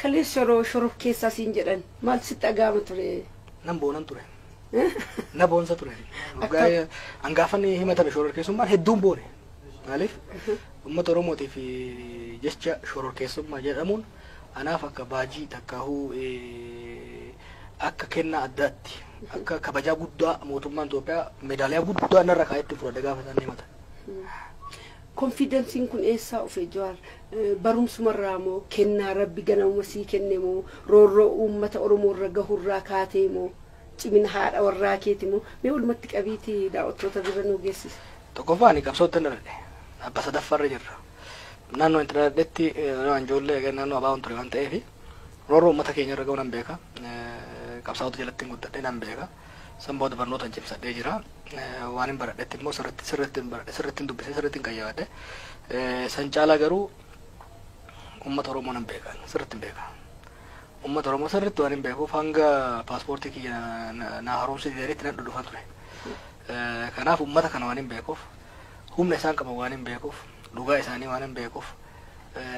Kali shorof keessa siin jedhan maal sitti dhaga'ama ture? Nan boonan ture. Na boonsa ture. Dhugaa hangaafni himatame shoror keessummaan hedduun boone. Maaliif uummata Oromootii fi jecha shoror keessummaa jedhamuun anaaf akka baajii takkahuu akka kennaa addaatti akka kabajaa guddaa mootummaan Itoophiyaa meedaaliyaa guddaa narra kaa'etti fudhate gaafa isaan himatan. Konfidensiin kun eessaa dhufee Jawaar? Barumsumarraa moo kennaa Rabbi ganama sii kenne moo roorroo uummata Oromoo irra gahurraa kaatee moo cimina haadha warraa keeti moo mee walumatti qabiitii daawwattoota bira nu geessise? Tokkoffaan qabsootti hin dhaladhe. Abba sadaffaarra jirra. Naannoo itti dhaladhetti ijoollee naannoo abaa'uun ture waan ta'eef roorroo uummata keenya irra gahu nan beeka. Qabsaa'ota jalatti guddadhee nan beeka. San booda barnoota cimsadhee jira. Waan hin baradhetti immoo sirriitti dubbisee sirriitti qayyabadhe. San caalaa garuu uummata Oromoo nan beeka. Sirriitti beeka. Uummata Oromoo sirriitti waan hin beekuuf hanga paaspoortii kiyya na haaromsee deeritti nan dhudhufan ture. Kanaaf uummata kana waan hin beekuuf humna isaan qaban waan hin beekuuf dhugaa isaanii waan hin beekuuf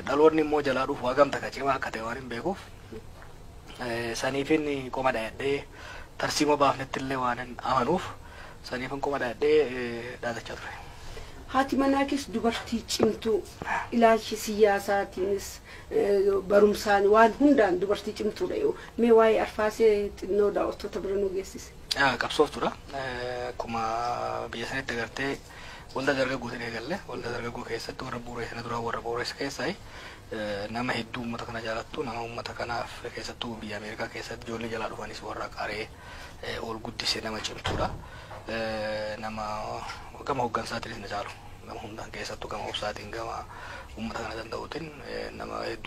dhaloonni immoo jalaa dhufu hagamta ka cimaa akka ta'e waan hin beekuuf saniifin qoma dhayadhee tarsiima baafnetti illee waan hin amanuuf saniifin qoma dhayadhee dhaadachaa ture. Haati manaa keessa dubartii cimtuu ilaalchi siyaasaatiinis barumsaan waan hundaan dubartii cimtuudha yoo mee waa'ee arfaasee xinnoo daawwattoota bira nu geessise. Qabsooftuudha. Akkuma biyya sanitti agartee waldaa dargaggootiin eegalle waldaa dargaggoo keessatti warra bu'uureessina dura warra bu'uureessa keessaa nama hedduu uummata kana jaalattu nama uummata kanaaf keessattuu biyya Ameerikaa keessatti ijoollee jalaa dhufanis warra qaree ol guddisee nama cimtuudha. Nama gama hooggansaatiinis na caalu gama hundaan keessattuu gama obsaatiin gama uummata kana danda'uutiin nama hedduu